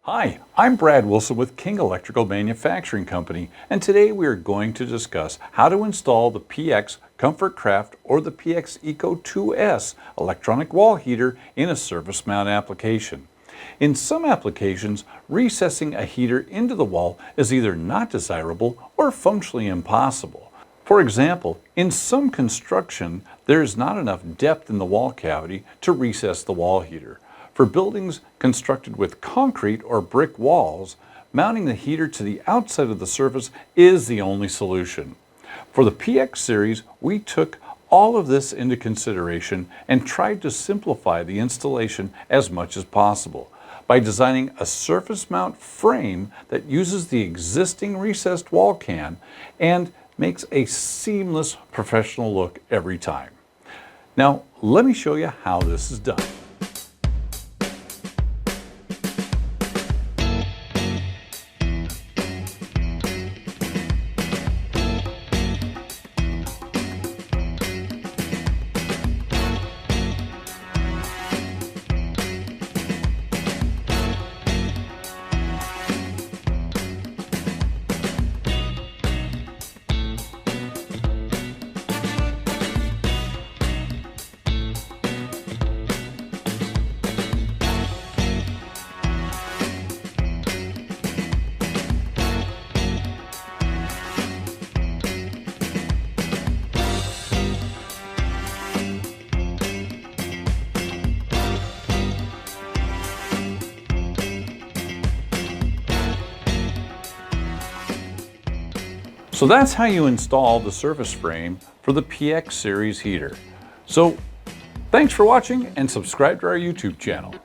Hi, I'm Brad Wilson with King Electrical Manufacturing Company, and today we are going to discuss how to install the PX Comfort Craft or the PX Eco 2S electronic wall heater in a surface mount application. In some applications, recessing a heater into the wall is either not desirable or functionally impossible. For example, in some construction, there is not enough depth in the wall cavity to recess the wall heater. For buildings constructed with concrete or brick walls, mounting the heater to the outside of the surface is the only solution. For the PX series, we took all of this into consideration and tried to simplify the installation as much as possible by designing a surface mount frame that uses the existing recessed wall can and makes a seamless professional look every time. Now, let me show you how this is done. So that's how you install the surface frame for the PX series heater. So thanks for watching and subscribe to our YouTube channel.